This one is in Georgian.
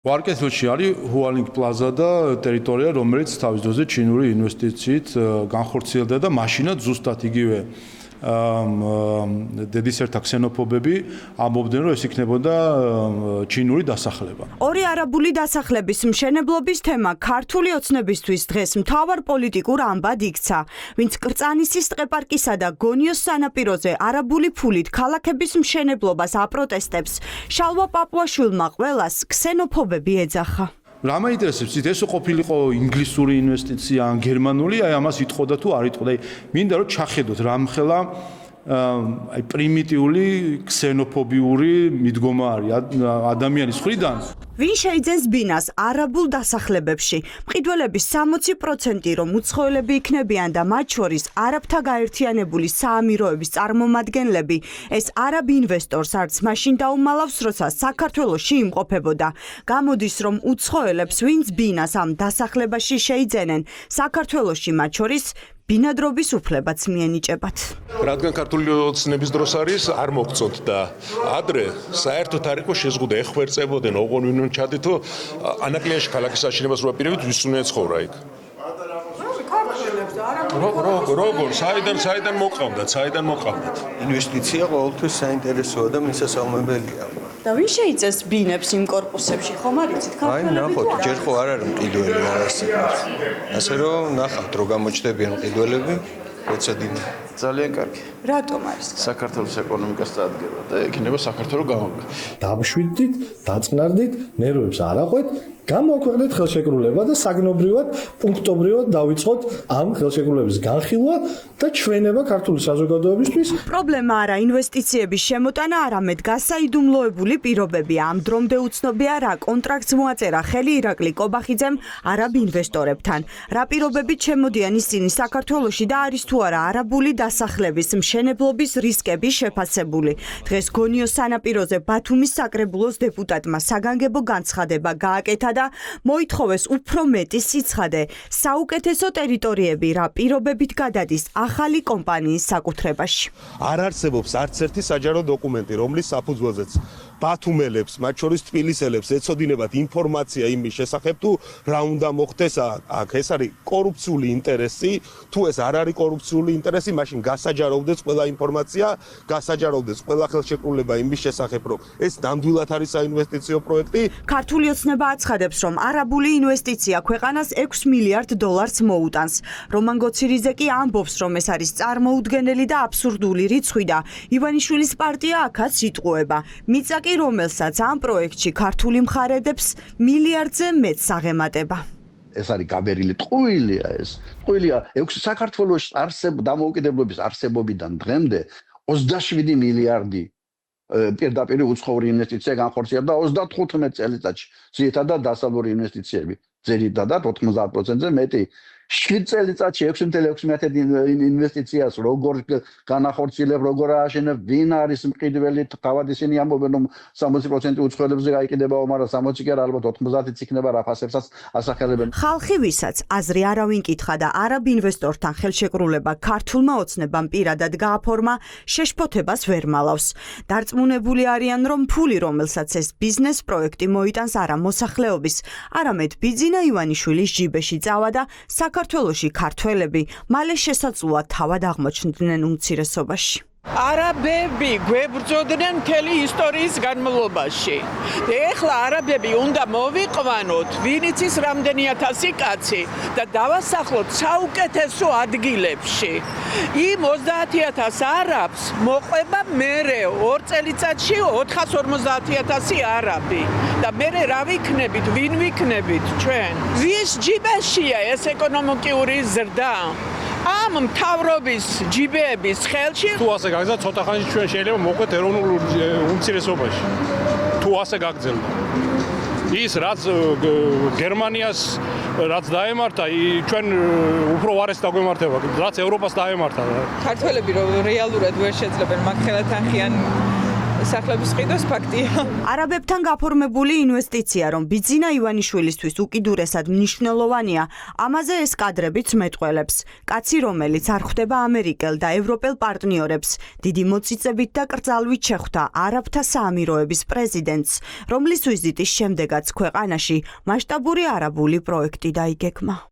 ვარკეთილში არის ჰუალინგ პლაზა და ტერიტორია, რომელიც თავის დროზე ჩინური ინვესტიციით განხორციელდა და მაშინაც ზუსტად იგივე დედისერთა ქსენოფობები ამბობდნენ, რომ ეს იქნებოდა ჩინური დასახლება. ორი არაბული დასახლების მშენებლობის თემა ქართული ოცნებისთვის დღეს მთავარ პოლიტიკურ ამბად იქცა, ვინც კრწანისის ტყეპარკისა და გონიოს სანაპიროზე არაბული ფულით ქალაქების მშენებლობას აპროტესტებს. შალვა პაპუაშვილმა ყველას ქსენოფობები ეძახა. რა მაინტერესებს ის ყოფილიყო ინგლისური ინვესტიცია ან გერმანული, აი ამას იტყოდა თუ არ იტყოდა. მინდა რომ ჩახედოთ რამხელა აი პრიმიტიული ქსენოფობიური მიდგომა არის ადამიანის მხრიდან. ვინ შეიძენს ბინას არაბულ დასახლებებში? მყიდველების 60% რომ უცხოელები იქნებიან და მათ შორის არაბთა გაერთიანებული საამიროების წარმომადგენლები, ეს არაბ ინვესტორს არც მაშინ დაუმალავს, როცა საქართველოში იმყოფებოდა. გამოდის, რომ უცხოელებს, ვინც ბინას ამ დასახლებაში შეიძენენ, საქართველოში მათ შორის ბინადრობის უფლებაც მიენიჭებათ. რადგან ქართული ოცნების დროს არის, არ მოგწოთ და ადრე საერთოდ არ იყო შეზღუდვა, ეხვერწებოდნენ, ოღონ ვინ ჩადითო ანაკლიაში ქალაქის აშენებას რო აპირებთ, ვის უნდა ეცხოვრა იქ. როგორ, საიდან მოყავდათ? ინვესტიცია ყოველთვის საინტერესოა და მისასალმებელია. და ვინ შეიძენს ბინებს იმ კორპუსებში, ხომ არ იცით? აი, ნახოთ, ჯერ ხო არ არის მყიდველი არასდროს. ასე რომ ნახავთ, რო გამოჩნდებიან მყიდველები, ეცოდინა. ძალიან კარგი. რატომ არის? საქართველოს ეკონომიკას წარადგება და იქნება საქართველოს გამოგება. დამშვიდდით, დაწყნარდით, ნერვებს არ აყვეთ, გამოაქვეყნეთ ხელშეკრულება და საგნობრივად, პუნქტობრივად დავიწყოთ ამ ხელშეკრულების განხილვა და ჩვენება ქართული საზოგადოებისთვის. პრობლემა არა ინვესტიციების შემოტანა, არამედ გასაიდუმლოებული პირობები. ამ დრომდე უცნობია რა კონტრაქტს მოაწერა ხელი ირაკლი კობახიძემ არაბ ინვესტორებთან. რა პირობებით შემოდიან ისინი საქართველოში და არის თუ არა არაბული დასახლების მშენებლობის რისკები შეფასებული. დღეს გონიოს სანაპიროზე ბათუმის საკრებულოს დეპუტატმა საგანგებო განცხადება გააკეთა და მოითხოვეს უფრო მეტი სიცხადე. საუკეთესო ტერიტორიები რა პირობებით გადადის ახალი კომპანიის საკუთრებაში. არ არსებობს არც ერთი საჯარო დოკუმენტი, რომლის საფუძველზეც ბათუმელებს, მათ შორის თბილისელებს ეცოდინებათ ინფორმაცია იმის შესახებ, თუ რა უნდა მოხდეს აქ. ეს არის კორუფციული ინტერესი, თუ ეს არ არის კორუფციული ინტერესი, მაშინ გასაჯაროვდეს ყველა ინფორმაცია, გასაჯაროვდეს ყველა ხელშეკრულება იმის შესახებ, რომ ეს ნამდვილად არის საინვესტიციო პროექტი. ქართული ოცნება აცხადებს, რომ არაბული ინვესტიცია ქვეყანას $6 მილიარდ მოუტანს. რომან გოცირიძე კი ამბობს, რომ ეს არის წარმოუდგენელი და აბსურდული რიცხვი და ივანიშვილის პარტია აქაც იტყუება. მიწა კი რომელსაც ამ პროექტში ქართული მხარედებს მილიარდზე მეტს აღემატება. ეს არის გაბერილი ტყუილია ეს. ტყუილია საქართველოს დამოუკიდებლობის არსებობიდან დღემდე 27 მილიარდი პირდაპირ უცხოური ინვესტიცია განხორციელდა 35 წელიწადში. ძირითადად დასავლური ინვესტიციები, ძირითადად 90%-ზე მეტი. 7 წელიწადში 6.6 ინვესტიციას როგორ განახორციელებ, როგორ ააშენებ, ვინ არის მყიდველი, თავად ისინი ამბობენ, რომ 60% უცხოელებზე გაიყიდება, მაგრამ 60 კი არა, ალბათ 90-იც იქნება რაფასებსაც ასახელებენ. ხალხი ვისაც აზრი არავინ კითხა და არაბ ინვესტორთან ხელშეკრულება ქართულმა ოცნებამ პირადად გააფორმა, შეშფოთებას ვერ მალავს. დარწმუნებული არიან, რომ ფული, რომელსაც ეს ბიზნეს პროექტი მოიტანს არა მოსახლეობის, არამედ ბიძინა ივანიშვილის ჯიბეში წავა და საქართველოში ქართველები მალე შესაძლოა თავად აღმოჩნდნენ უმცირესობაში. არაბები გვებრძოდნენ მთელი ისტორიის განმავლობაში. ეხლა არაბები უნდა მოვიყვანოთ, ვინ იცის რამდენი ათასი კაცი და დავასახლოთ საუკეთესო ადგილებში. იმ 30,000 არაბს მოყვება მერე 2 წელიწადში 450,000 არაბი. და მერე რა ვიქნებით, ვინ ვიქნებით ჩვენ? ვის ჯიბეშია ეს ეკონომიკური ზრდა? ამ მთავრობის ჯიბეების ხელში თუ ასე გაგზავნა ცოტა ხანში ჩვენ შეიძლება მოყვეთ ეროვნულ უმცირესობაში. თუ ასე გაგზავნა. ის რაც გერმანიას რაც დაემართა, ჩვენ უფრო ვარეს დაგვემართება, რაც ევროპას დაემართა. ქართველები რომ რეალურად ვერ შეძლებენ მაგხელათანხიან სახლების ყიდვის ფაქტია. არაბებთან გაფორმებული ინვესტიცია, რომ ბიძინა ივანიშვილისთვის უკიდურესად მნიშვნელოვანია, ამაზე ეს კადრებიც მეტყველებს. კაცი, რომელიც არ ხვდება ამერიკელ და ევროპელ პარტნიორებს, დიდი მოწიწებით და კრძალვით შეხვდა არაბთა საამიროების პრეზიდენტს, რომლის ვიზიტის შემდეგაც ქვეყანაში მასშტაბური არაბული პროექტი დაიგეგმა.